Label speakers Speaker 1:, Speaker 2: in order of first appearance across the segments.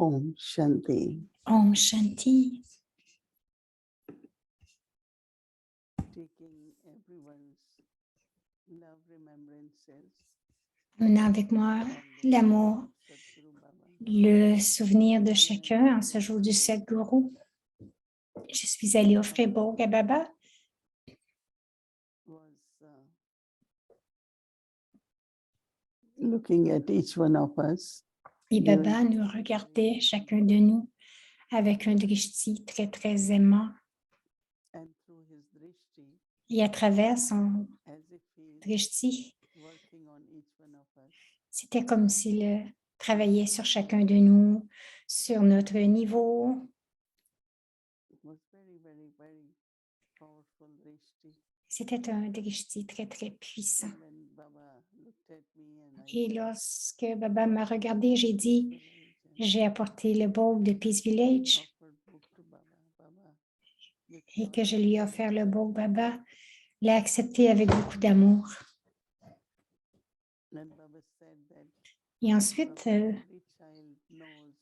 Speaker 1: Om Shanti.
Speaker 2: Om Shanti.
Speaker 1: Taking everyone's love remembrances.
Speaker 2: Menant avec moi l'amour,
Speaker 1: Sadhguru Baba
Speaker 2: le souvenir de chacun en ce jour du Sadhguru. Je suis allée offrir Bhog à Baba.
Speaker 1: was looking at each one of us.
Speaker 2: Et Baba nous regardait, chacun de nous, avec un drishti très, très aimant.
Speaker 1: And through his drishti,
Speaker 2: Et à travers son
Speaker 1: as if he is
Speaker 2: drishti,
Speaker 1: working on each one of us,
Speaker 2: c'était comme s'il travaillait sur chacun de nous, sur notre niveau.
Speaker 1: it was very, very, very powerful drishti.
Speaker 2: C'était un drishti très, très puissant.
Speaker 1: And when Baba looked at me and I
Speaker 2: Et
Speaker 1: said,
Speaker 2: lorsque Baba m'a regardé, j'ai dit,
Speaker 1: "Village," and
Speaker 2: j'ai apporté le Bhog de Peace Village
Speaker 1: offered book to Baba. Baba, with
Speaker 2: et
Speaker 1: lot
Speaker 2: que je
Speaker 1: of
Speaker 2: lui ai offert le Bhog. Baba l'a accepté avec beaucoup d'amour.
Speaker 1: And Baba said that
Speaker 2: Et ensuite,
Speaker 1: every child knows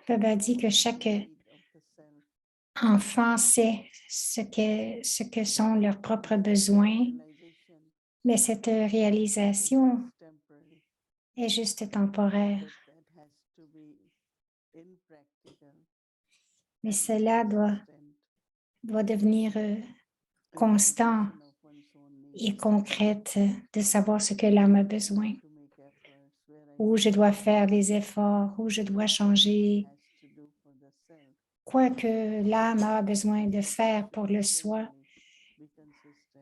Speaker 2: Baba dit que
Speaker 1: the
Speaker 2: chaque
Speaker 1: need of the self.
Speaker 2: enfant sait ce que sont leurs propres besoins,
Speaker 1: Realization
Speaker 2: mais cette réalisation
Speaker 1: is temporary.
Speaker 2: est juste temporaire.
Speaker 1: That has to be impractical
Speaker 2: Mais
Speaker 1: and
Speaker 2: cela
Speaker 1: consistent
Speaker 2: doit devenir constant
Speaker 1: realization of one's own needs.
Speaker 2: et concrète de savoir ce que l'âme a besoin,
Speaker 1: To make efforts where I
Speaker 2: où je dois faire des efforts, où je dois changer,
Speaker 1: has to do for the self.
Speaker 2: quoi que l'âme a besoin de faire pour le soi
Speaker 1: Be consistent.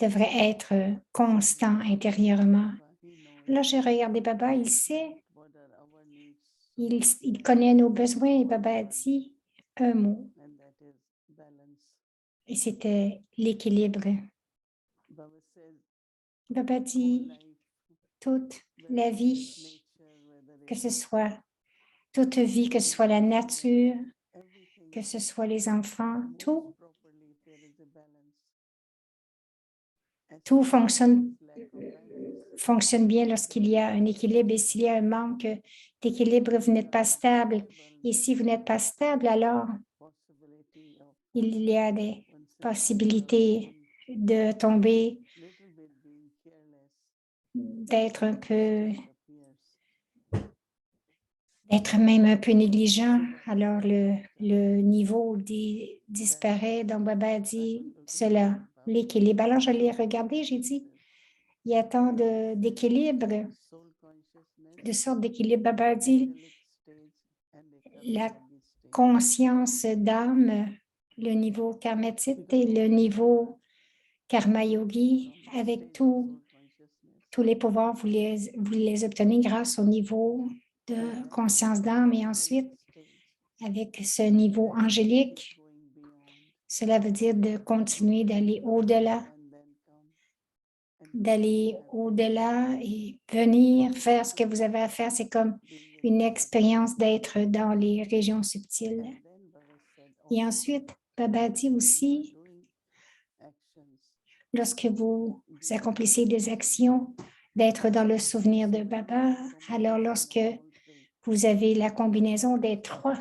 Speaker 2: devrait être constant intérieurement.
Speaker 1: Baba, he knows
Speaker 2: Là, j'ai regardé Baba, il sait,
Speaker 1: what are our needs,
Speaker 2: il connaît nos besoins et Baba a dit un mot
Speaker 1: and that is balance.
Speaker 2: et c'était l'équilibre.
Speaker 1: Baba says
Speaker 2: Baba
Speaker 1: whole
Speaker 2: dit
Speaker 1: life,
Speaker 2: toute
Speaker 1: whether
Speaker 2: la
Speaker 1: it is
Speaker 2: vie,
Speaker 1: nature, whether
Speaker 2: que
Speaker 1: it
Speaker 2: ce
Speaker 1: is
Speaker 2: soit toute vie, que ce soit la nature,
Speaker 1: everything,
Speaker 2: que ce soit les enfants,
Speaker 1: moves
Speaker 2: tout
Speaker 1: properly if there is a balance. As
Speaker 2: Tout
Speaker 1: soon as there is lack of balance,
Speaker 2: fonctionne bien lorsqu'il y a un équilibre. Et s'il y a un manque d'équilibre, vous n'êtes pas stable. Et si vous n'êtes pas stable, alors
Speaker 1: possibility of
Speaker 2: il y a des
Speaker 1: oneself
Speaker 2: possibilités de tomber,
Speaker 1: little bit being careless
Speaker 2: d'être un peu,
Speaker 1: appears.
Speaker 2: d'être même un peu négligent. Alors le niveau disparaît. Donc Baba a dit cela, l'équilibre. Alors je l'ai regardé, j'ai dit, il y a tant d'équilibre,
Speaker 1: Soul consciousness,
Speaker 2: de sorte d'équilibre. Baba a dit,
Speaker 1: angelic stage, and a
Speaker 2: la
Speaker 1: karma yogi stage.
Speaker 2: conscience d'âme, le niveau karmatite et le niveau karma yogi, avec
Speaker 1: Stage of
Speaker 2: tous
Speaker 1: soul consciousness.
Speaker 2: les pouvoirs, vous les obtenez grâce au niveau de conscience d'âme et ensuite
Speaker 1: Stage
Speaker 2: avec ce niveau angélique,
Speaker 1: going beyond,
Speaker 2: cela veut dire de continuer d'aller au-delà,
Speaker 1: and then come
Speaker 2: et venir faire ce que vous avez à faire. C'est comme une expérience d'être dans les régions subtiles.
Speaker 1: and then Baba said,
Speaker 2: Et
Speaker 1: also,
Speaker 2: ensuite, Baba dit aussi,
Speaker 1: doing actions
Speaker 2: lorsque vous accomplissez des actions, d'être dans le souvenir de Baba. Alors, lorsque vous avez la combinaison des trois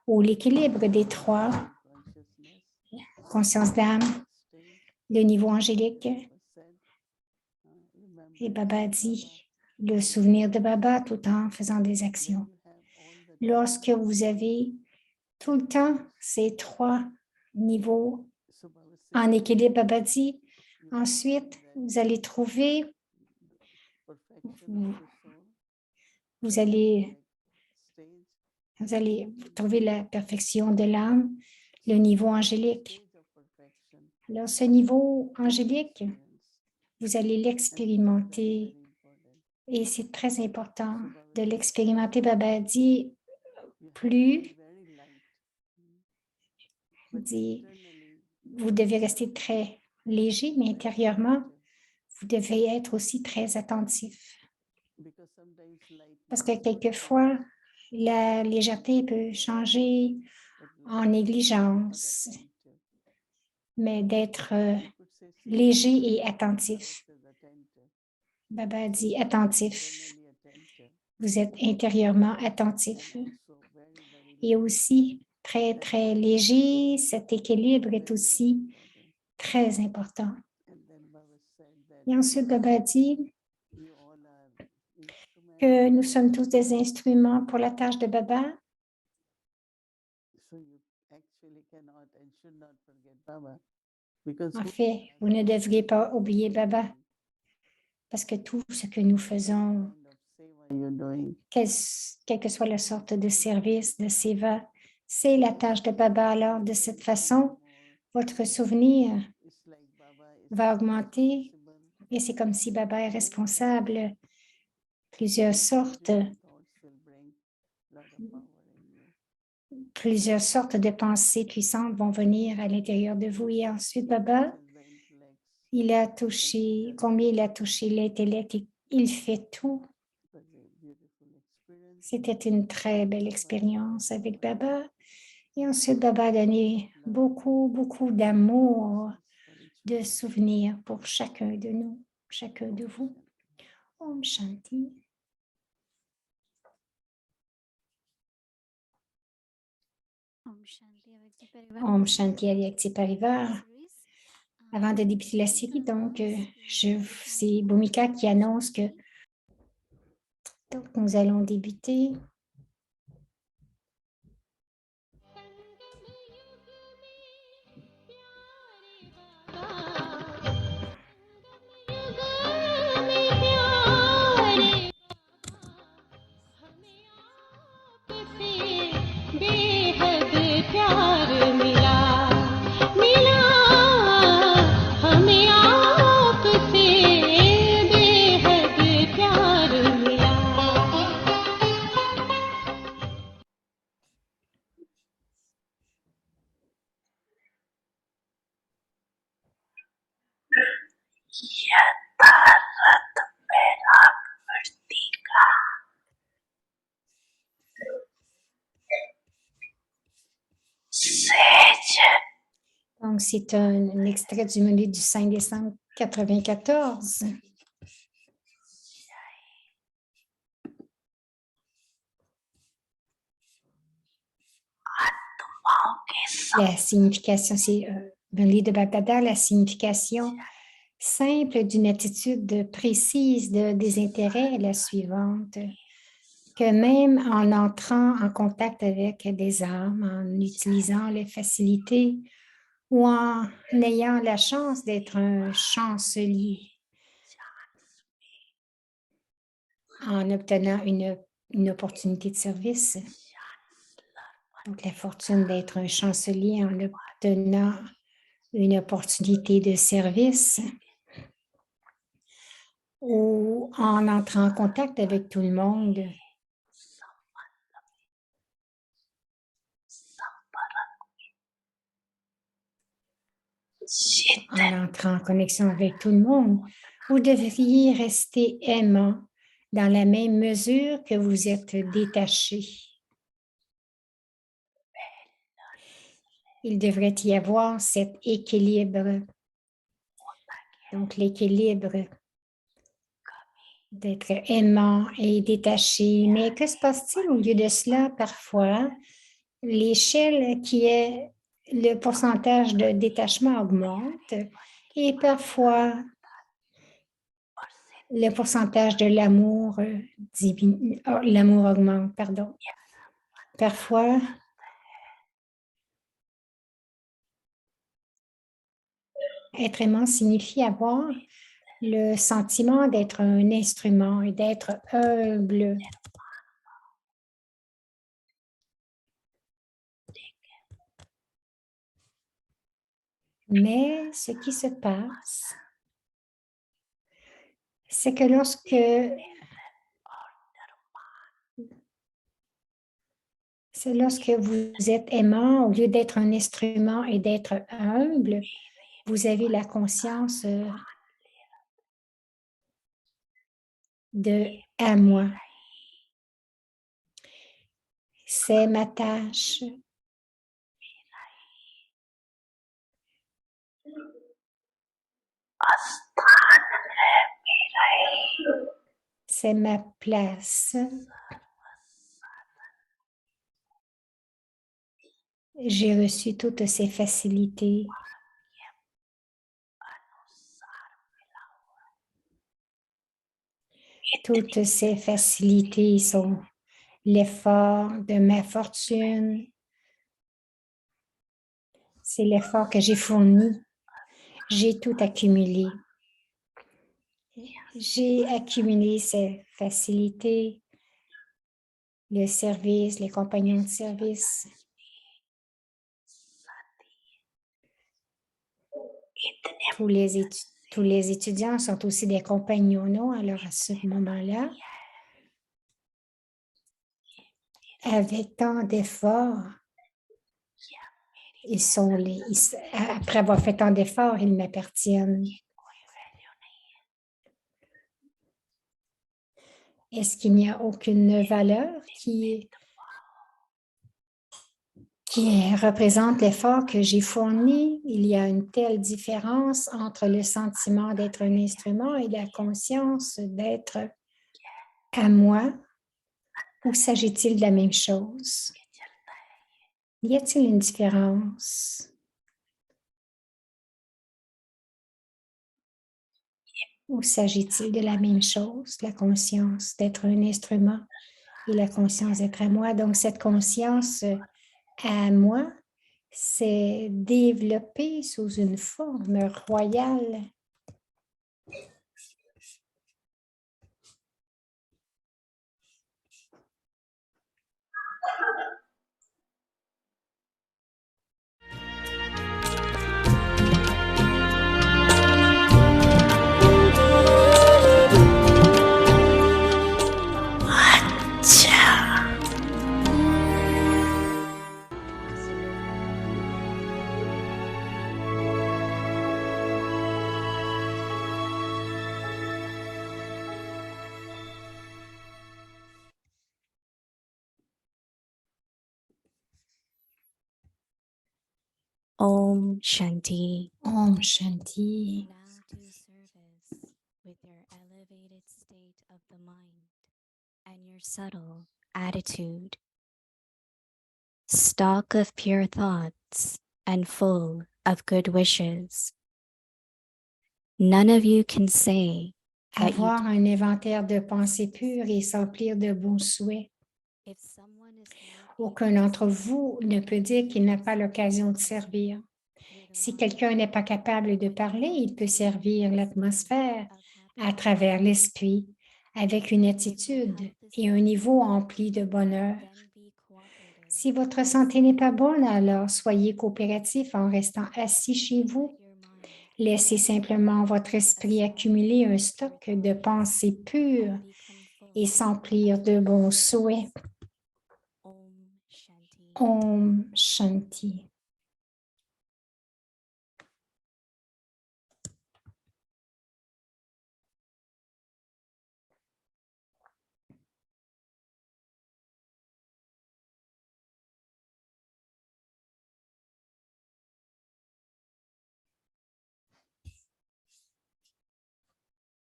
Speaker 2: ou l'équilibre des trois,
Speaker 1: consciousness
Speaker 2: conscience d'âme,
Speaker 1: stage,
Speaker 2: le niveau angélique,
Speaker 1: Baba said,
Speaker 2: et
Speaker 1: remembrance
Speaker 2: Baba
Speaker 1: of
Speaker 2: dit le souvenir de Baba tout en faisant des
Speaker 1: when
Speaker 2: actions.
Speaker 1: you have all the
Speaker 2: Lorsque vous avez tout le temps ces trois niveaux
Speaker 1: so Baba
Speaker 2: en
Speaker 1: said,
Speaker 2: équilibre, Baba dit,
Speaker 1: you will
Speaker 2: ensuite,
Speaker 1: find that
Speaker 2: vous allez trouver,
Speaker 1: perfection of the soul,
Speaker 2: vous allez
Speaker 1: angelic stage,
Speaker 2: trouver la perfection de l'âme, le niveau angélique.
Speaker 1: stage of perfection,
Speaker 2: Alors, ce niveau angélique,
Speaker 1: experience,
Speaker 2: vous allez
Speaker 1: and this is
Speaker 2: l'expérimenter
Speaker 1: very important.
Speaker 2: et c'est très important
Speaker 1: So
Speaker 2: de
Speaker 1: Baba said,
Speaker 2: l'expérimenter. Baba dit,
Speaker 1: you have to
Speaker 2: plus,
Speaker 1: be very light, but
Speaker 2: dit,
Speaker 1: internally
Speaker 2: vous devez rester très léger, mais intérieurement, vous devez être aussi très attentif.
Speaker 1: because sometimes lightness
Speaker 2: Parce que
Speaker 1: is what
Speaker 2: quelquefois, la légèreté peut changer
Speaker 1: but
Speaker 2: en
Speaker 1: lightness is
Speaker 2: négligence,
Speaker 1: attentive.
Speaker 2: mais d'être
Speaker 1: You could say
Speaker 2: léger et
Speaker 1: Baba
Speaker 2: attentif.
Speaker 1: says attentive,
Speaker 2: Baba dit attentif.
Speaker 1: internally attentive,
Speaker 2: Vous êtes intérieurement attentif.
Speaker 1: and also
Speaker 2: est aussi très, très léger. Cet équilibre est aussi très important. Et ensuite, Baba dit que nous sommes tous des instruments pour la tâche de Baba. En fait, vous ne devriez pas oublier Baba parce que tout ce que nous faisons, quelle que soit la sorte de service, de seva, c'est la tâche de Baba. Alors, de cette façon, votre souvenir va augmenter et c'est comme si Baba est responsable. Plusieurs sortes de pensées puissantes vont venir à l'intérieur de vous. Et ensuite, Baba, il a touché, combien il a touché l'intellect, il fait tout. C'était une très belle expérience avec Baba. Et ensuite, Baba a donné beaucoup, beaucoup d'amour, de souvenirs pour chacun de nous, chacun de vous. Om Shanti. Om Shanti Avyakti Parivar. Avant de débuter la série, donc, c'est Bhumika qui annonce que donc, nous allons débuter. Donc, c'est un extrait du menu du 5 décembre 1994. La signification, c'est dans le livre de Bhagavad, la signification simple d'une attitude précise de désintérêt est la suivante, que même en entrant en contact avec des âmes, en utilisant les facilités ou en ayant la chance d'être un chancelier, en obtenant une opportunité de service, donc la fortune d'être un chancelier en obtenant une opportunité de service ou en entrant en contact avec tout le monde. En entrant en connexion avec tout le monde, vous devriez rester aimant dans la même mesure que vous êtes détaché. Il devrait y avoir cet équilibre. Donc, l'équilibre d'être aimant et détaché. Mais que se passe-t-il au lieu de cela? Parfois, l'échelle qui est le pourcentage de détachement augmente et parfois, le pourcentage de l'amour l'amour augmente, pardon. Parfois, être aimant signifie avoir le sentiment d'être un instrument et d'être humble. Mais ce qui se passe, c'est que lorsque vous êtes aimant, au lieu d'être un instrument et d'être humble, vous avez la conscience de « à moi ». C'est ma tâche. C'est ma place. J'ai reçu toutes ces facilités. Toutes ces facilités sont l'effort de ma fortune. C'est l'effort que j'ai fourni. J'ai tout accumulé. J'ai accumulé ces facilités, le service, les compagnons de service. Tous les étudiants sont aussi des compagnons, non? Alors, à ce moment-là, avec tant d'efforts, après avoir fait tant d'efforts, ils m'appartiennent. Est-ce qu'il n'y a aucune valeur qui représente l'effort que j'ai fourni? Il y a une telle différence entre le sentiment d'être un instrument et la conscience d'être à moi, ou s'agit-il de la même chose? Y a-t-il une différence? Ou s'agit-il de la même chose, la conscience d'être un instrument et la conscience d'être à moi? Donc, cette conscience à moi s'est développée sous une forme royale.
Speaker 3: Om Shanti.
Speaker 2: Om Shanti.
Speaker 3: Now do service with your elevated state of the mind and your subtle attitude. Stock of pure thoughts and full of good wishes. None of you can say that
Speaker 2: Avoir un inventaire de pensées pures et s'emplir de bons souhaits.
Speaker 3: if someone is not
Speaker 2: Aucun d'entre vous ne peut dire qu'il n'a pas l'occasion de servir. Si quelqu'un n'est pas capable de parler, il peut servir l'atmosphère à travers l'esprit avec une attitude et un niveau empli de bonheur. Si votre santé n'est pas bonne, alors soyez coopératif en restant assis chez vous. Laissez simplement votre esprit accumuler un stock de pensées pures et s'emplir de bons souhaits.
Speaker 3: Om Shanti.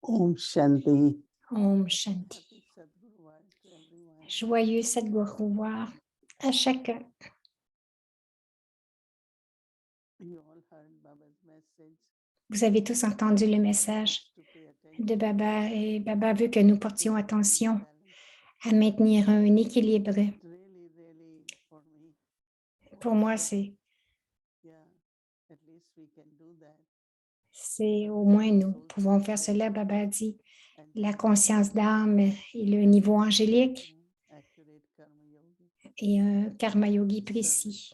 Speaker 2: Om Shanti.
Speaker 1: Om Shanti.
Speaker 2: Om Shanti. Joyeux Sadguruvar à chacun. Vous avez tous entendu le message de Baba et Baba veut que nous portions attention à maintenir un équilibre. Pour moi, c'est au moins nous pouvons faire cela, Baba a dit. La conscience d'âme et le niveau angélique et un karma yogi précis.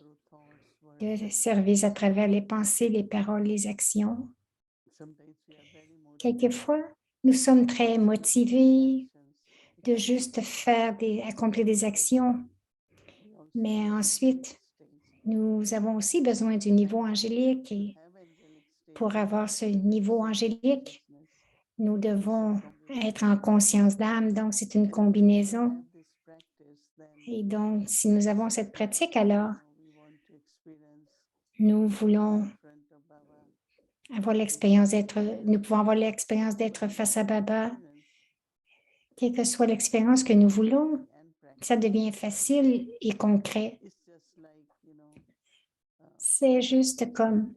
Speaker 2: Le service à travers les pensées, les paroles, les actions. Quelquefois, nous sommes très motivés de juste accomplir des actions, mais ensuite, nous avons aussi besoin du niveau angélique et pour avoir ce niveau angélique, nous devons être en conscience d'âme, donc c'est une combinaison. Et donc, si nous avons cette pratique, alors nous voulons avoir l'expérience nous pouvons avoir l'expérience d'être face à Baba. Quelle que soit l'expérience que nous voulons, ça devient facile et concret. C'est juste comme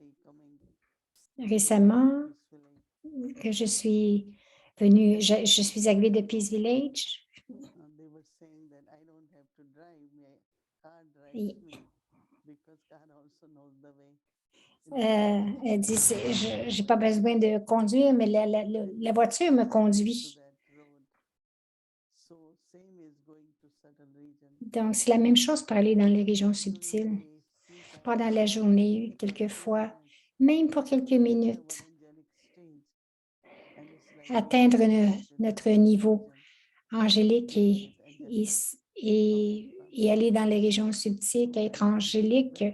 Speaker 2: récemment que je suis venue, je suis arrivée de Peace Village.
Speaker 1: They were saying that I don't have to drive, my car drives
Speaker 2: Et-
Speaker 1: me because God also knows the way.
Speaker 2: Elle dit, je n'ai pas besoin de conduire, mais la voiture me conduit. Donc, c'est la même chose pour aller dans les régions subtiles. Pendant la journée, quelquefois, même pour quelques minutes, atteindre notre niveau angélique et aller dans les régions subtiles, être angélique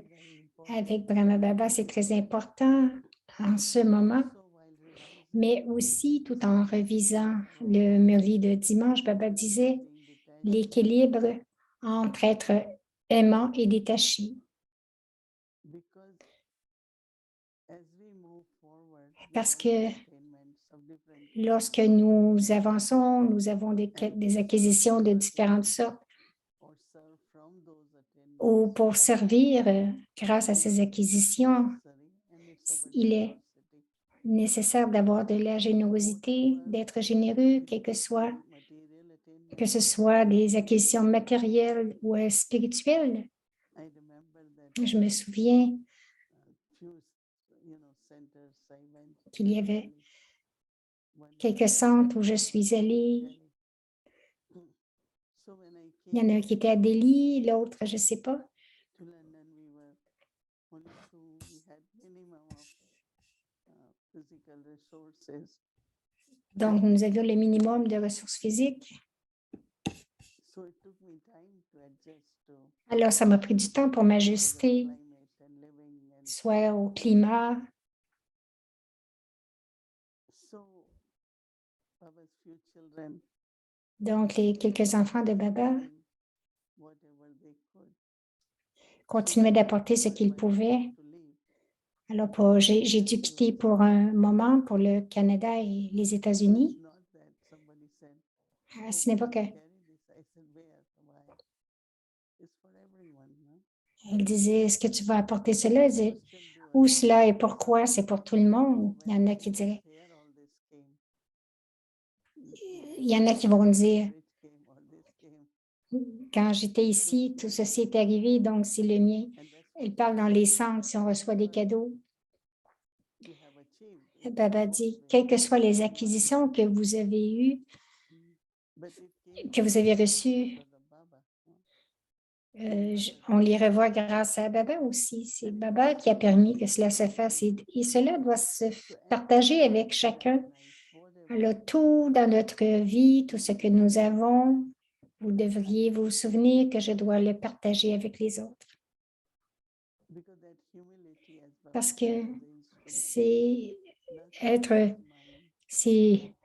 Speaker 2: avec Brahma Baba, c'est très important en ce moment. Mais aussi, tout en revisant le Murli de dimanche, Baba disait l'équilibre entre être aimant et détaché. Parce que lorsque nous avançons, nous avons des acquisitions de différentes sortes. Ou pour servir grâce à ces acquisitions, il est nécessaire d'avoir de la générosité, d'être généreux, que ce soit des acquisitions matérielles ou spirituelles. Je me souviens qu'il y avait quelques centres où je suis allée. Il y en a un qui était à Delhi, l'autre, je ne sais pas. Donc, nous avions le minimum de ressources physiques. Alors, ça m'a pris du temps pour m'ajuster, soit au climat. Donc, les quelques enfants de Baba continuaient d'apporter ce qu'ils pouvaient. Alors, j'ai dû quitter pour un moment pour le Canada et les États-Unis. Ce n'est pas que... Elle disait, est-ce que tu vas apporter cela? Elle disait, où cela et pourquoi? C'est pour tout le monde. Il y en a qui diraient. Il y en a qui vont dire, quand j'étais ici, tout ceci est arrivé, donc c'est le mien. Elle parle dans les centres si on reçoit des cadeaux. Baba dit, quelles que soient les acquisitions que vous avez eues, que vous avez reçues, on les revoit grâce à Baba aussi. C'est Baba qui a permis que cela se fasse et cela doit se partager avec chacun. Alors, tout dans notre vie, tout ce que nous avons, vous devriez vous souvenir que je dois le partager avec les autres. Parce que c'est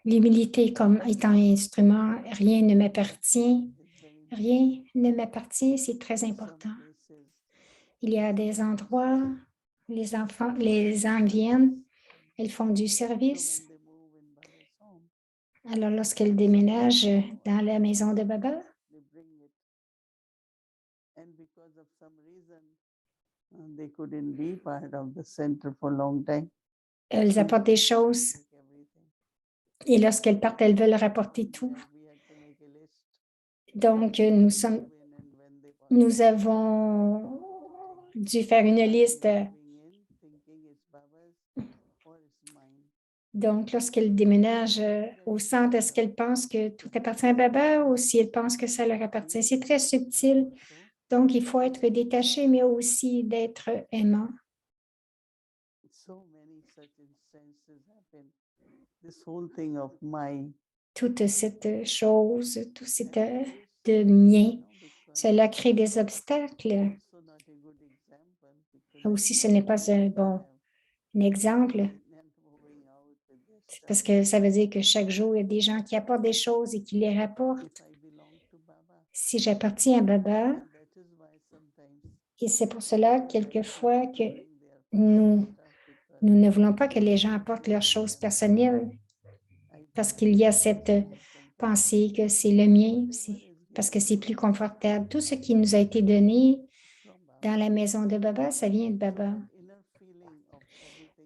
Speaker 2: l'humilité comme étant un instrument, rien ne m'appartient. Rien ne m'appartient, c'est très important. Il y a des endroits où les âmes viennent, elles font du service. Alors, lorsqu'elles déménagent dans la maison de Baba, elles apportent des choses et lorsqu'elles partent, elles veulent rapporter tout. Donc, nous avons dû faire une liste. Donc, lorsqu'elles déménagent au centre, est-ce qu'elles pensent que tout appartient à Baba ou si elles pensent que ça leur appartient? C'est très subtil. Donc, il faut être détaché, mais aussi d'être aimant. Toute cette chose, tout cet de mien, cela crée des obstacles. Aussi, ce n'est pas un bon exemple. Parce que ça veut dire que chaque jour, il y a des gens qui apportent des choses et qui les rapportent. Si j'appartiens à Baba, et c'est pour cela, quelquefois, que nous ne voulons pas que les gens apportent leurs choses personnelles, parce qu'il y a cette pensée que c'est le mien, parce que c'est plus confortable. Tout ce qui nous a été donné dans la maison de Baba, ça vient de Baba.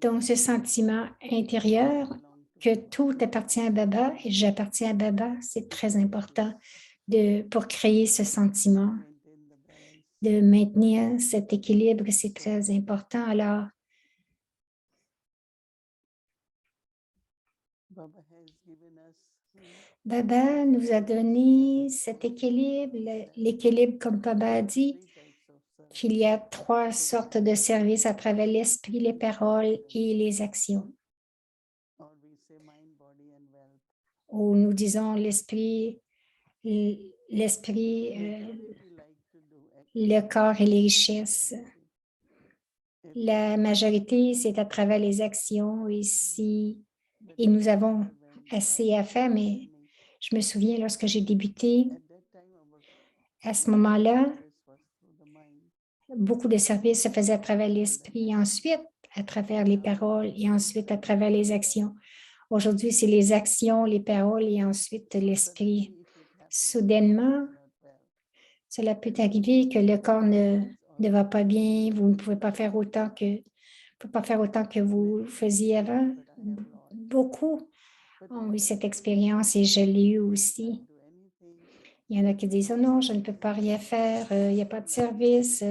Speaker 2: Donc, ce sentiment intérieur que tout appartient à Baba et j'appartiens à Baba, c'est très important pour créer ce sentiment, de maintenir cet équilibre, c'est très important. Alors, Baba nous a donné cet équilibre, l'équilibre, comme Baba a dit, qu'il y a 3 sortes de services à travers l'esprit, les paroles et les actions. Ou nous disons l'esprit, le corps et les richesses. La majorité, c'est à travers les actions ici. Et nous avons assez à faire, mais je me souviens lorsque j'ai débuté, à ce moment-là, beaucoup de services se faisaient à travers l'esprit, ensuite à travers les paroles et ensuite à travers les actions. Aujourd'hui, c'est les actions, les paroles et ensuite l'esprit. Soudainement, cela peut arriver que le corps ne va pas bien, vous ne pouvez pas faire autant que vous faisiez avant. Beaucoup ont eu cette expérience et je l'ai eu aussi. Il y en a qui disent « Oh non, je ne peux pas rien faire, il n'y a pas de service.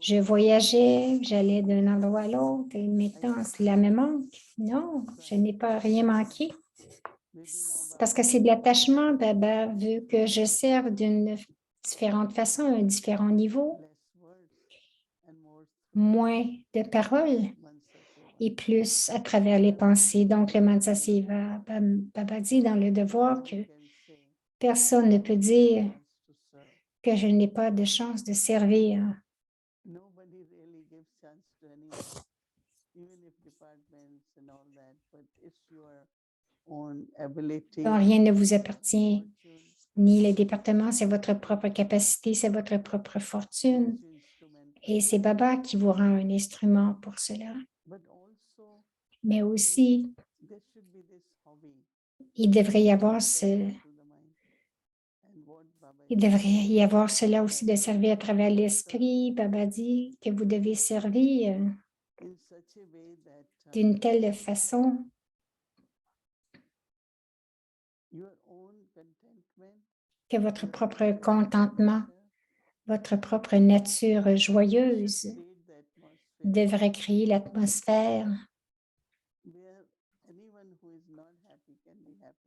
Speaker 2: Je voyageais, j'allais d'un endroit à l'autre et maintenant, cela me manque. » Non, je n'ai pas rien manqué. Parce que c'est de l'attachement. Baba veut que je serve d'une différente façon, à un différent niveau. Moins de paroles et plus à travers les pensées. Donc, le Mansa Seva, Baba dit dans le devoir que personne ne peut dire que je n'ai pas de chance de servir. Donc, rien ne vous appartient, ni les départements, c'est votre propre capacité, c'est votre propre fortune. Et c'est Baba qui vous rend un instrument pour cela. Mais aussi, il devrait y avoir cela aussi de servir à travers l'esprit. Baba dit que vous devez servir d'une telle façon que votre propre contentement, votre propre nature joyeuse devrait créer l'atmosphère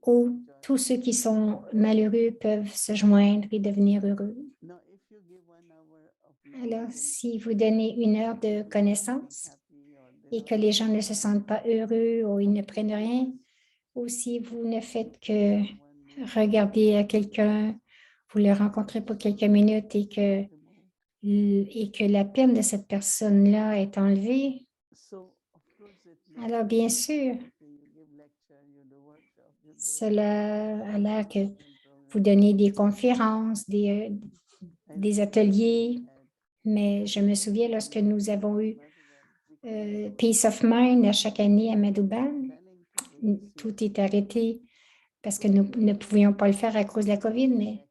Speaker 2: où tous ceux qui sont malheureux peuvent se joindre et devenir heureux. Alors, si vous donnez 1 heure de connaissance et que les gens ne se sentent pas heureux ou ils ne prennent rien, ou si vous ne faites que regarder à quelqu'un, vous le rencontrez pour quelques minutes et que la peine de cette personne-là est enlevée, alors bien sûr, cela a l'air que vous donnez des conférences, des ateliers, mais je me souviens lorsque nous avons eu Peace of Mind à chaque année à Madhuban, tout est arrêté parce que nous ne pouvions pas le faire à cause de la COVID, mais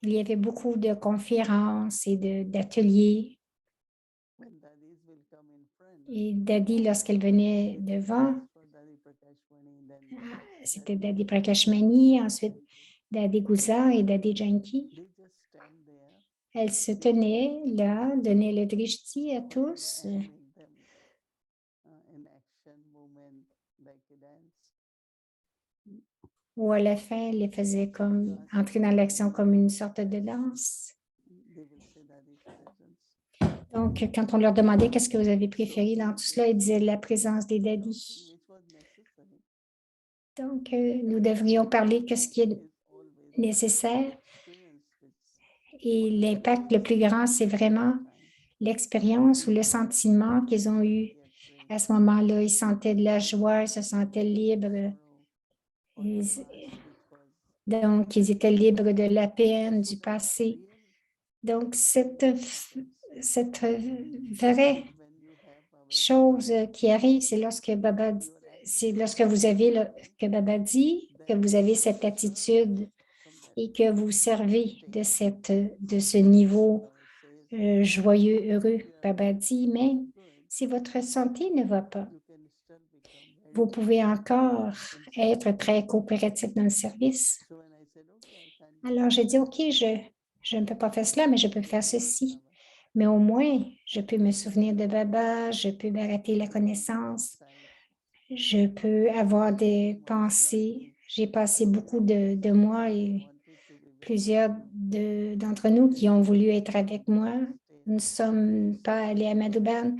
Speaker 2: il y avait beaucoup de conférences et d'ateliers. Et Dadi, lorsqu'elle venait devant, c'était Dadi Prakashmani, ensuite Dadi Guza et Dadi Janki. Elle se tenait là, donnait le drishti à tous. Ou à la fin, elle les faisait comme entrer dans l'action comme une sorte de danse. Donc, quand on leur demandait qu'est-ce que vous avez préféré dans tout cela, ils disaient la présence des daddies. Donc, nous devrions parler de ce qui est nécessaire. Et l'impact le plus grand, c'est vraiment l'expérience ou le sentiment qu'ils ont eu. À ce moment-là, ils sentaient de la joie, ils se sentaient libres. Donc, ils étaient libres de la peine, du passé. Donc, cette vraie chose qui arrive, c'est lorsque vous avez, que Baba dit, que vous avez cette attitude et que vous servez de ce niveau joyeux, heureux. Baba dit, mais si votre santé ne va pas, vous pouvez encore être très coopératif dans le service. Alors, j'ai dit, OK, je ne peux pas faire cela, mais je peux faire ceci. Mais au moins, je peux me souvenir de Baba, je peux arrêter la connaissance, je peux avoir des pensées. J'ai passé beaucoup de mois et plusieurs d'entre nous qui ont voulu être avec moi. Nous ne sommes pas allés à Madhuban.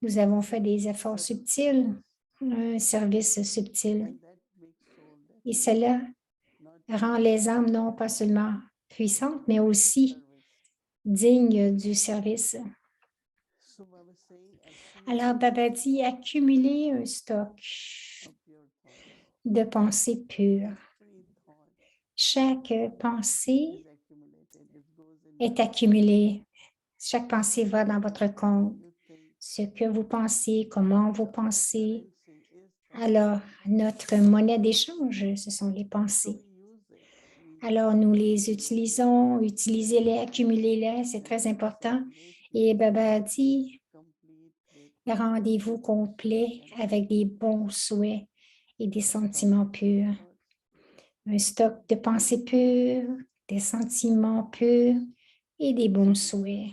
Speaker 2: Nous avons fait des efforts subtils, un service subtil. Et cela rend les âmes non pas seulement puissantes, mais aussi dignes du service. Alors, Baba dit, accumuler un stock de pensées pures. Chaque pensée est accumulée. Chaque pensée va dans votre compte. Ce que vous pensez, comment vous pensez. Alors, notre monnaie d'échange, ce sont les pensées. Alors, nous les utilisons, utilisez-les, accumulez-les, c'est très important. Et Baba dit, rendez-vous complet avec des bons souhaits et des sentiments purs. Un stock de pensées pures, des sentiments purs et des bons souhaits.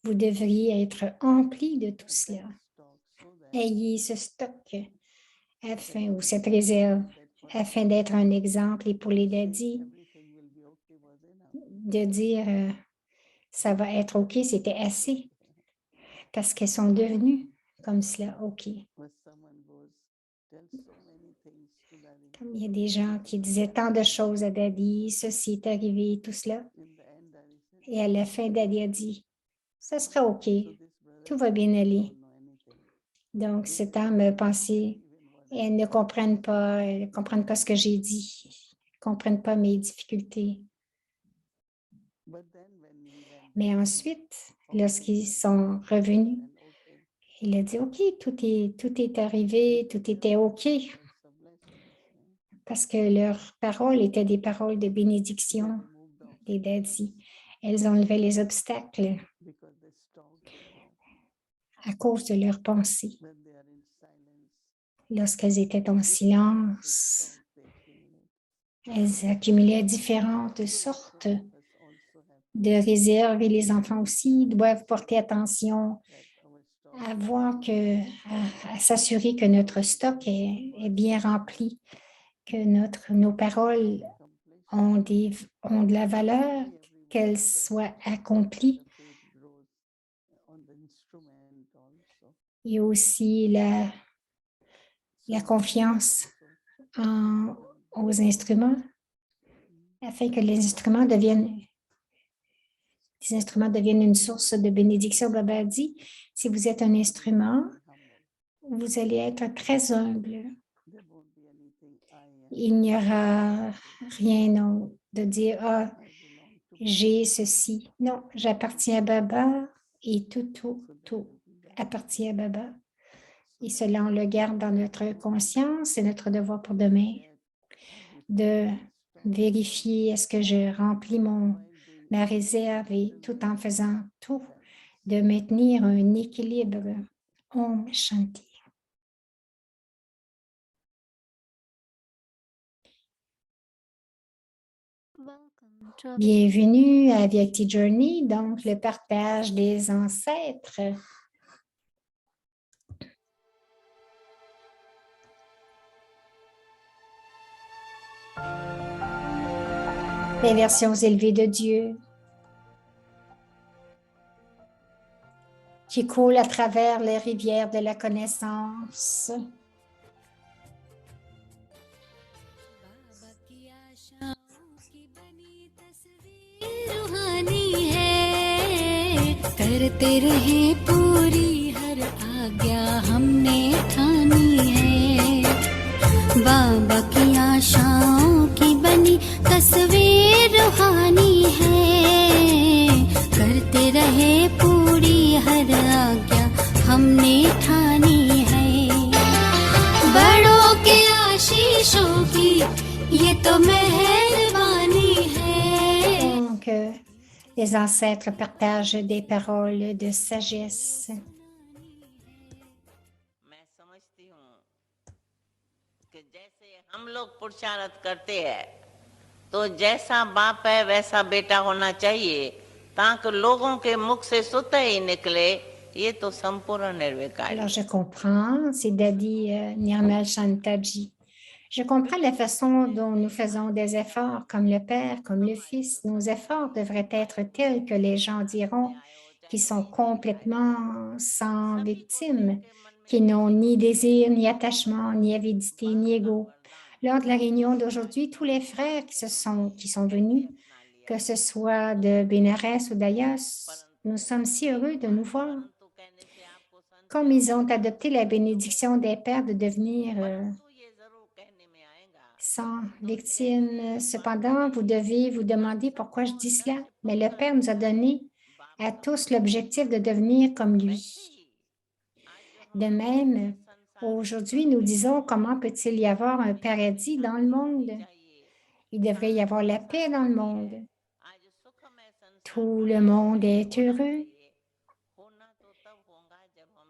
Speaker 2: Vous devriez être empli de tout cela. Ayez ce stock ou cette réserve afin d'être un exemple et pour les daddies, de dire ça va être OK, c'était assez parce qu'elles sont devenues comme cela OK. Comme il y a des gens qui disaient tant de choses à Daddy, ceci est arrivé, tout cela. Et à la fin, Daddy a dit, ça sera OK, tout va bien aller. Donc, cette âme pensée, elles ne comprennent pas ce que j'ai dit, elles ne comprennent pas mes difficultés. Mais ensuite, lorsqu'ils sont revenus, il a dit, OK, tout est arrivé, tout était OK. Parce que leurs paroles étaient des paroles de bénédiction des daddies. Elles enlevaient les obstacles à cause de leurs pensées. Lorsqu'elles étaient en silence, elles accumulaient différentes sortes de réserves et les enfants aussi doivent porter attention à voir à s'assurer que notre stock est bien rempli, que nos paroles ont de la valeur, qu'elles soient accomplies. Et aussi la confiance aux instruments, afin que les instruments deviennent une source de bénédiction. Baba dit, si vous êtes un instrument, vous allez être très humble. Il n'y aura rien de dire, ah, j'ai ceci. Non, j'appartiens à Baba et tout appartient à Baba. Et cela, on le garde dans notre conscience. C'est notre devoir pour demain de vérifier est-ce que je remplis ma réserve et tout en faisant tout, de maintenir un équilibre. Om Shanti. Bienvenue à Vyakti Journey, donc le partage des ancêtres. Les versions élevées de Dieu qui coulent à travers les rivières de la connaissance.
Speaker 4: करते रहे पूरी हर आज्ञा हमने ठानी है बाबा की आशाओं की बनी तस्वीर रूहानी है करते रहे पूरी हर आज्ञा हमने ठानी है बड़ों के आशीषों की ये तो मेहरबानी है.
Speaker 2: Donc, Les ancêtres partagent des paroles de sagesse.
Speaker 5: मैं समझती हूँ कि जैसे हम लोग पुरुषार्थ करते हैं तो जैसा बाप है वैसा बेटा होना चाहिए ताकि लोगों के मुख से सुत ही निकले ये तो संपूर्ण निर्विकारी
Speaker 2: Alors, je comprends, c'est Daddy Nirmal Shantaji. Je comprends la façon dont nous faisons des efforts, comme le Père, comme le Fils. Nos efforts devraient être tels que les gens diront qu'ils sont complètement sans victime, qui n'ont ni désir, ni attachement, ni avidité, ni ego. Lors de la réunion d'aujourd'hui, tous les frères qui sont venus, que ce soit de Bénarès ou d'Ayos, nous sommes si heureux de nous voir. Comme ils ont adopté la bénédiction des pères de devenir sans victime, cependant, vous devez vous demander pourquoi je dis cela. Mais le Père nous a donné à tous l'objectif de devenir comme lui. De même, aujourd'hui, nous disons comment peut-il y avoir un paradis dans le monde? Il devrait y avoir la paix dans le monde. Tout le monde est heureux.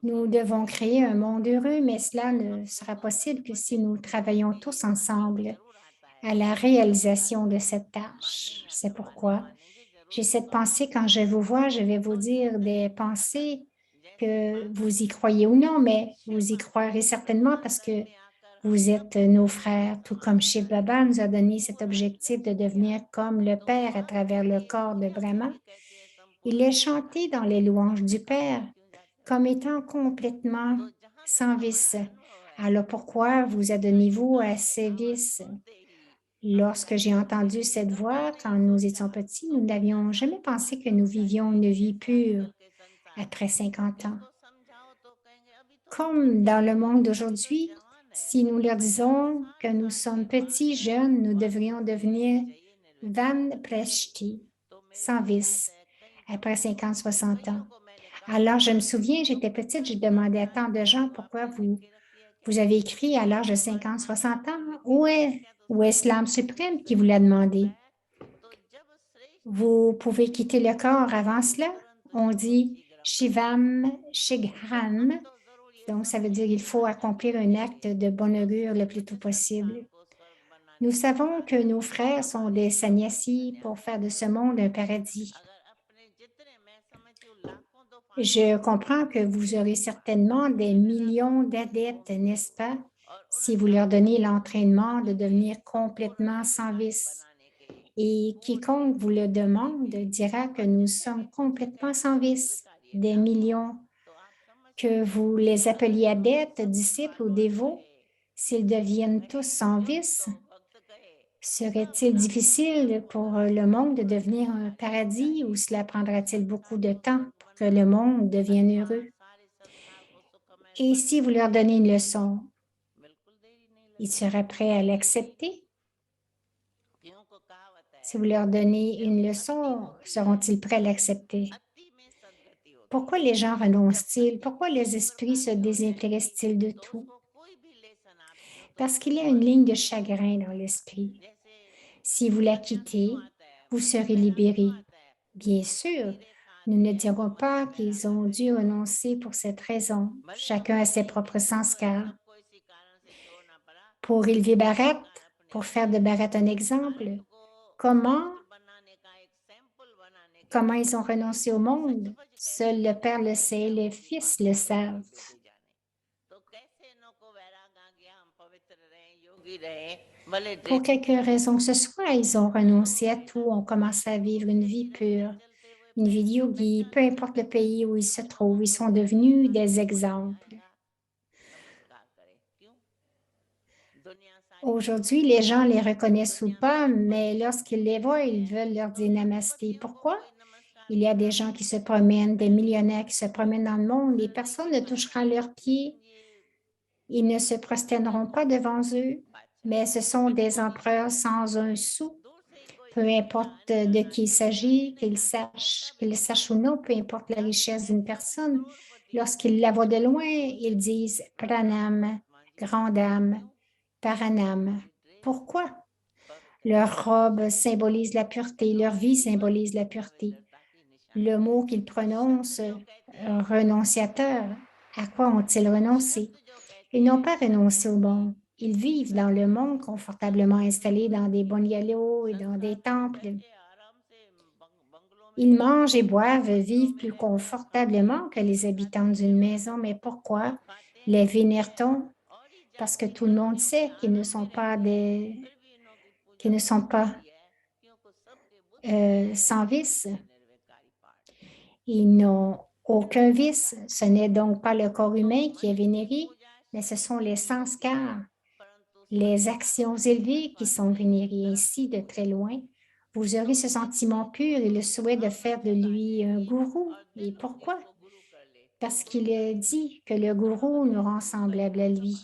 Speaker 2: Nous devons créer un monde heureux, mais cela ne sera possible que si nous travaillons tous ensemble à la réalisation de cette tâche. C'est pourquoi j'ai cette pensée quand je vous vois, je vais vous dire des pensées que vous y croyez ou non, mais vous y croirez certainement parce que vous êtes nos frères, tout comme Shiv Baba nous a donné cet objectif de devenir comme le Père à travers le corps de Brahma. Il est chanté dans les louanges du Père comme étant complètement sans vice. Alors pourquoi vous adonnez-vous à ces vices? Lorsque j'ai entendu cette voix quand nous étions petits, nous n'avions jamais pensé que nous vivions une vie pure après 50 ans. Comme dans le monde d'aujourd'hui, si nous leur disons que nous sommes petits, jeunes, nous devrions devenir Vanpreshti, sans vice, après 50, 60 ans. Alors, je me souviens, j'étais petite, j'ai demandé à tant de gens pourquoi vous avez écrit à l'âge de 50, 60 ans. Où est l'âme suprême qui vous l'a demandé? Vous pouvez quitter le corps avant cela. On dit Shivam Shighram. Donc, ça veut dire qu'il faut accomplir un acte de bon augure le plus tôt possible. Nous savons que nos frères sont des sannyasis pour faire de ce monde un paradis. Je comprends que vous aurez certainement des millions d'adeptes, n'est-ce pas, si vous leur donnez l'entraînement de devenir complètement sans vice. Et quiconque vous le demande dira que nous sommes complètement sans vice, des millions. Que vous les appeliez adeptes, disciples ou dévots, s'ils deviennent tous sans vice, serait-il difficile pour le monde de devenir un paradis ou cela prendra-t-il beaucoup de temps pour que le monde devienne heureux? Et si vous leur donnez une leçon, ils seraient prêts à l'accepter? Si vous leur donnez une leçon, seront-ils prêts à l'accepter? Pourquoi les gens renoncent-ils? Pourquoi les esprits se désintéressent-ils de tout? Parce qu'il y a une ligne de chagrin dans l'esprit. Si vous la quittez, vous serez libérés. Bien sûr, nous ne dirons pas qu'ils ont dû renoncer pour cette raison. Chacun a ses propres sanskars. Pour élever Bharat, pour faire de Bharat un exemple, comment ils ont renoncé au monde? Seul le Père le sait, les fils le savent. Pour quelque raison que ce soit, ils ont renoncé à tout, ont commencé à vivre une vie pure, une vie de yogi, peu importe le pays où ils se trouvent, ils sont devenus des exemples. Aujourd'hui, les gens les reconnaissent ou pas, mais lorsqu'ils les voient, ils veulent leur dire namasté. Pourquoi? Il y a des gens qui se promènent, des millionnaires qui se promènent dans le monde, et personne ne touchera leurs pieds. Ils ne se prosterneront pas devant eux, mais ce sont des empereurs sans un sou. Peu importe de qui il s'agit, qu'ils sachent ou non, peu importe la richesse d'une personne, lorsqu'ils la voient de loin, ils disent « Pranam, grande âme, Paranam ». Pourquoi? Leur robe symbolise la pureté, leur vie symbolise la pureté. le mot qu'ils prononcent, renonciateur, à quoi ont-ils renoncé? Ils n'ont pas renoncé au monde. Ils vivent dans le monde confortablement installés dans des bungalows et dans des temples. Ils mangent et boivent, vivent plus confortablement que les habitants d'une maison. Mais pourquoi les vénère-t-on? Parce que tout le monde sait qu'ils ne sont pas sans vice. Ils n'ont aucun vice. Ce n'est donc pas le corps humain qui est vénéré, mais ce sont les sanskars, les actions élevées qui sont vénérées. Ainsi, de très loin, vous aurez ce sentiment pur et le souhait de faire de lui un gourou. Et pourquoi? Parce qu'il dit que le gourou nous rend semblables à lui.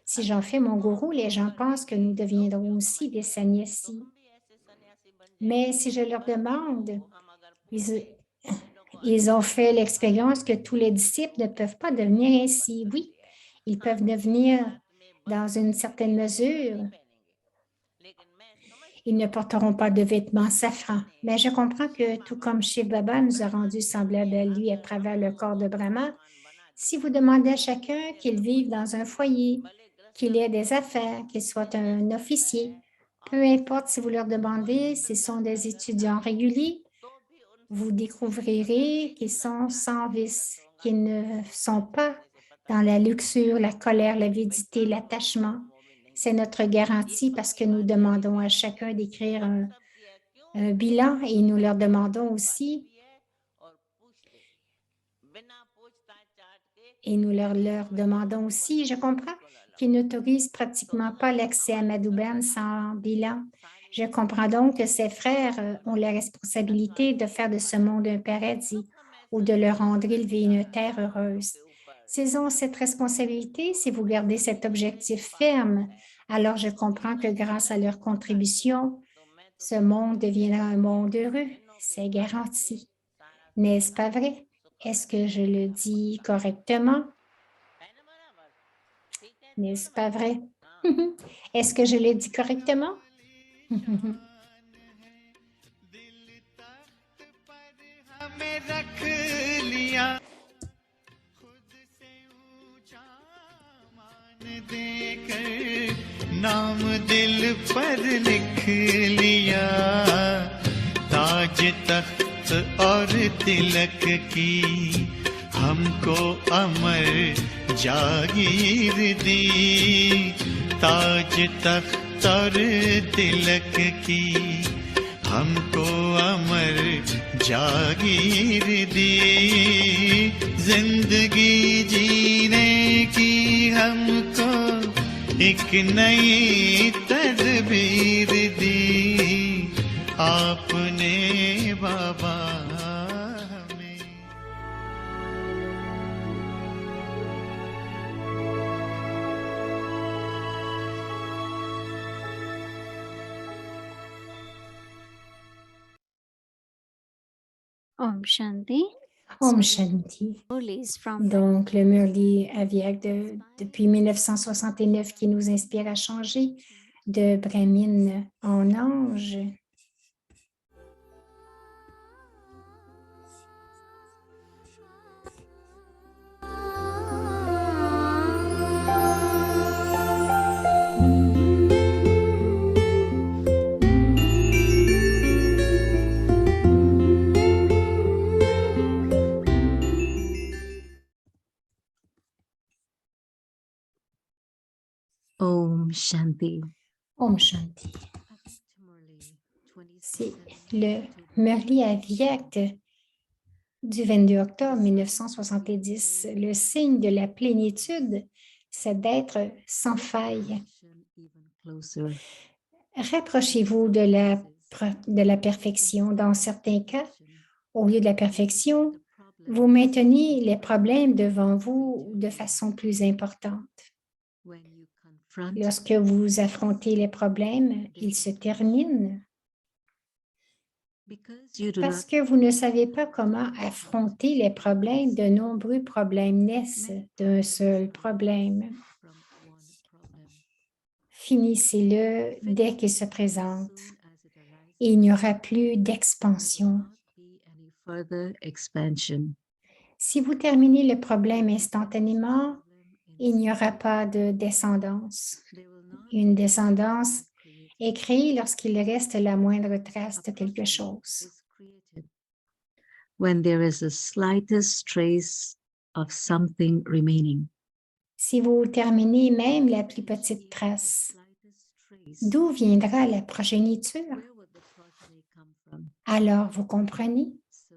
Speaker 2: Si j'en fais mon gourou, les gens pensent que nous deviendrons aussi des sannyasis. Mais si je leur demande, ils ont fait l'expérience que tous les disciples ne peuvent pas devenir ainsi. Oui, ils peuvent devenir dans une certaine mesure. Ils ne porteront pas de vêtements safrans. Mais je comprends que tout comme Shiv Baba nous a rendus semblables à lui à travers le corps de Brahma, si vous demandez à chacun qu'il vive dans un foyer, qu'il ait des affaires, qu'il soit un officier, peu importe si vous leur demandez s'ils sont des étudiants réguliers, vous découvrirez qu'ils sont sans vice, qu'ils ne sont pas dans la luxure, la colère, l'avidité, l'attachement. C'est notre garantie parce que nous demandons à chacun d'écrire un bilan et nous leur demandons aussi je comprends, qu'ils n'autorisent pratiquement pas l'accès à Madhuban sans bilan. Je comprends donc que ces frères ont la responsabilité de faire de ce monde un paradis ou de le rendre élevé une terre heureuse. S'ils ont cette responsabilité, si vous gardez cet objectif ferme, alors je comprends que grâce à leur contribution, ce monde deviendra un monde heureux. C'est garanti. N'est-ce pas vrai? Est-ce que je le dis correctement? N'est-ce pas vrai? Est-ce que je le dis correctement?
Speaker 6: नाम दिल पर लिख लिया ताज तख्त और तिलक की हमको अमर जागीर दी ताज तख्त और तिलक की हमको अमर जागीर दी जिंदगी जीने की हमको एक नई तदबीर दी आपने बाबा हमें
Speaker 3: Om Shanti.
Speaker 2: Om Shanti.
Speaker 3: Murlis from
Speaker 2: Donc, le Murli Aviak depuis 1969 qui nous inspire à changer de Brahmine en ange.
Speaker 3: Om Shanti.
Speaker 2: Om Shanti. C'est le Murli Aviak du 22 octobre 1970. Le signe de la plénitude, c'est d'être sans faille. Rapprochez-vous de la perfection. Dans certains cas, au lieu de la perfection, vous maintenez les problèmes devant vous de façon plus importante. Lorsque vous affrontez les problèmes, ils se terminent. Parce que vous ne savez pas comment affronter les problèmes, de nombreux problèmes naissent d'un seul problème. Finissez-le dès qu'il se présente. Et il n'y aura plus d'expansion.
Speaker 7: further expansion.
Speaker 2: Si vous terminez le problème instantanément, il n'y aura pas de descendance. Une descendance est créée lorsqu'il reste la moindre trace de quelque chose.
Speaker 7: When there is the slightest trace of something remaining.
Speaker 2: Si vous terminez même la plus petite trace, d'où viendra la progéniture?
Speaker 7: Where would the progeny come from?
Speaker 2: Alors, vous comprenez?
Speaker 7: So,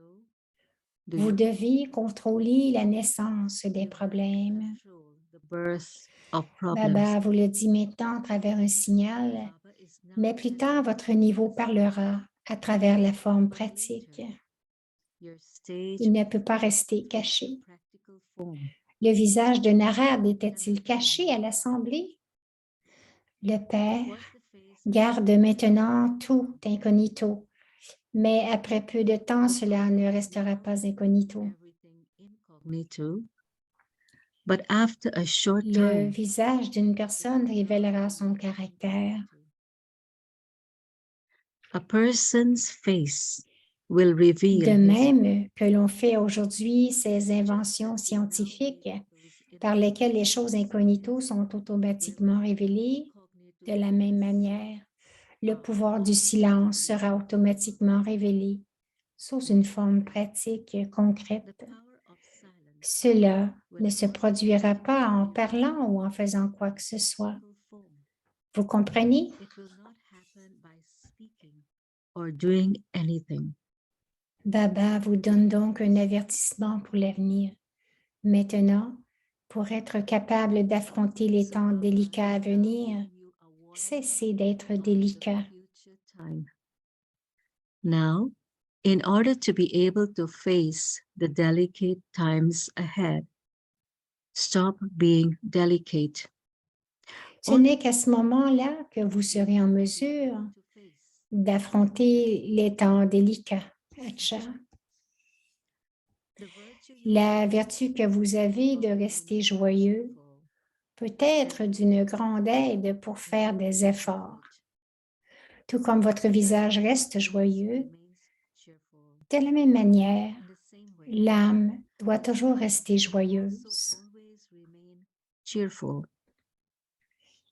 Speaker 7: do
Speaker 2: Vous
Speaker 7: you
Speaker 2: devez contrôler la naissance des problèmes.
Speaker 7: control the birth of problems?
Speaker 2: Baba vous le dit maintenant à travers un signal,
Speaker 7: Baba is now
Speaker 2: mais plus tard,
Speaker 7: telling
Speaker 2: votre
Speaker 7: you
Speaker 2: niveau parlera à travers la forme
Speaker 7: that
Speaker 2: pratique.
Speaker 7: later your stage
Speaker 2: Il ne peut pas rester
Speaker 7: will take
Speaker 2: caché.
Speaker 7: the practical form.
Speaker 2: Le visage de Narad était-il caché à l'Assemblée? Le Père
Speaker 7: Was the face
Speaker 2: garde maintenant tout incognito, mais après peu de temps, cela ne restera pas incognito.
Speaker 7: everything incognito? But after a short
Speaker 2: Le
Speaker 7: time,
Speaker 2: visage d'une personne révélera son caractère.
Speaker 7: a person's face will reveal
Speaker 2: De
Speaker 7: his
Speaker 2: même que l'on fait aujourd'hui ces inventions scientifiques par lesquelles les choses incognito sont automatiquement révélées, de la même manière, le pouvoir du silence sera automatiquement révélé sous une forme pratique concrète.
Speaker 7: The power of silence
Speaker 2: Cela ne se produira pas en parlant ou en faisant quoi que ce soit.
Speaker 7: form.
Speaker 2: Vous comprenez?
Speaker 7: It will not happen by speaking or doing anything.
Speaker 2: Baba vous donne donc un avertissement pour l'avenir. Maintenant, pour être capable d'affronter les temps délicats à venir, cessez d'être délicat.
Speaker 7: Future time. Now, in order to be able to face the delicate times ahead, stop being delicate.
Speaker 2: Ce n'est qu'à ce moment-là que vous serez en mesure d'affronter les temps délicats. Acha. La vertu que vous avez de rester joyeux peut être d'une grande aide pour faire des efforts. Tout comme votre visage reste joyeux, de la même manière, l'âme doit toujours rester joyeuse.
Speaker 7: Cheerful.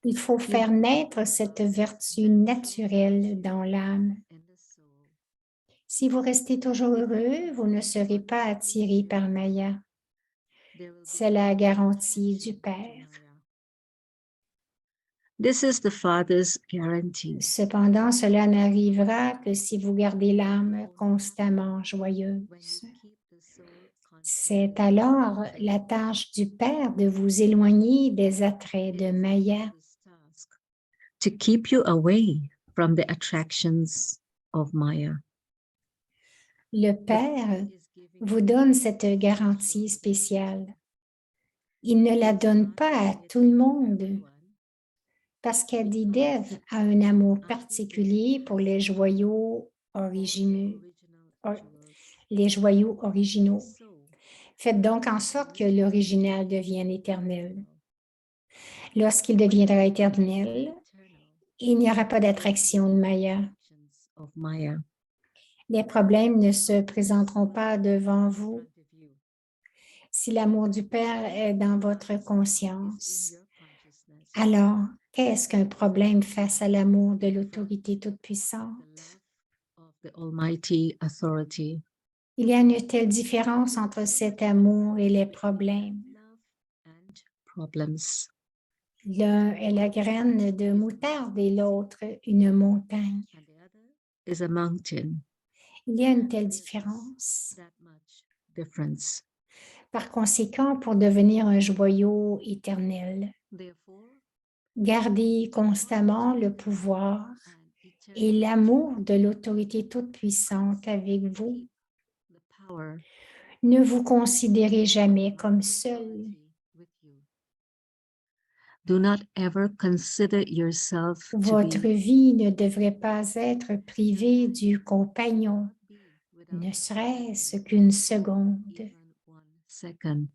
Speaker 2: Il faut faire naître cette vertu naturelle dans l'âme.
Speaker 7: And the soul.
Speaker 2: Si vous restez toujours heureux, vous ne serez pas attiré par Maya.
Speaker 7: There will be
Speaker 2: C'est la garantie du Père.
Speaker 7: This is the Father's guarantee.
Speaker 2: Cependant, cela n'arrivera que si vous gardez l'âme constamment
Speaker 7: When
Speaker 2: joyeuse.
Speaker 7: you keep the soul constant,
Speaker 2: C'est alors la tâche du Père de vous éloigner des attraits de Maya.
Speaker 7: His task to keep you away from the attractions of Maya.
Speaker 2: Le Père
Speaker 7: Is giving
Speaker 2: vous donne cette garantie spéciale. Il ne la donne pas à tout le monde
Speaker 7: everyone
Speaker 2: parce qu'Adidev a un amour particulier pour les joyaux originaux.
Speaker 7: original
Speaker 2: Les joyaux originaux.
Speaker 7: So,
Speaker 2: Faites donc en sorte que l'original devienne éternel. Lorsqu'il deviendra éternel,
Speaker 7: eternal
Speaker 2: il n'y aura pas d'attraction de Maya.
Speaker 7: actions of Maya
Speaker 2: Les problèmes ne se présenteront pas devant vous
Speaker 7: in front of you.
Speaker 2: si l'amour du Père est dans votre
Speaker 7: In
Speaker 2: conscience.
Speaker 7: your consciousness,
Speaker 2: Alors, qu'est-ce qu'un problème face à l'amour de l'autorité
Speaker 7: the
Speaker 2: toute-puissante?
Speaker 7: love of the Almighty Authority.
Speaker 2: Il y a une telle différence entre cet amour et les problèmes.
Speaker 7: Love and problems.
Speaker 2: L'un est la graine de moutarde et l'autre une montagne.
Speaker 7: And the other is a mountain.
Speaker 2: Il y a une telle différence.
Speaker 7: That much difference.
Speaker 2: Par conséquent, pour devenir un joyau éternel,
Speaker 7: Therefore,
Speaker 2: gardez constamment le pouvoir
Speaker 7: and
Speaker 2: et
Speaker 7: eternal
Speaker 2: l'amour de l'autorité toute-puissante avec vous.
Speaker 7: the power
Speaker 2: Ne vous considérez jamais comme seul.
Speaker 7: with you. Do not ever consider yourself to
Speaker 2: Votre
Speaker 7: be
Speaker 2: vie ne devrait pas être privée du compagnon,
Speaker 7: without
Speaker 2: ne serait-ce qu'une seconde.
Speaker 7: even 1 second.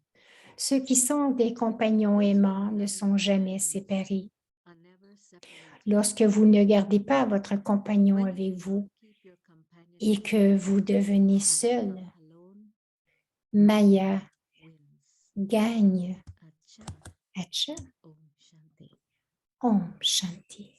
Speaker 2: Ceux qui sont des compagnons aimants ne sont jamais séparés.
Speaker 7: Are never separated.
Speaker 2: Lorsque vous ne gardez pas votre compagnon avec vous
Speaker 7: Keep your companion
Speaker 2: et que vous devenez seul, Maya
Speaker 7: wins.
Speaker 2: gagne.
Speaker 7: Acha.
Speaker 2: Acha.
Speaker 7: Om Shanti.
Speaker 2: Om Shanti.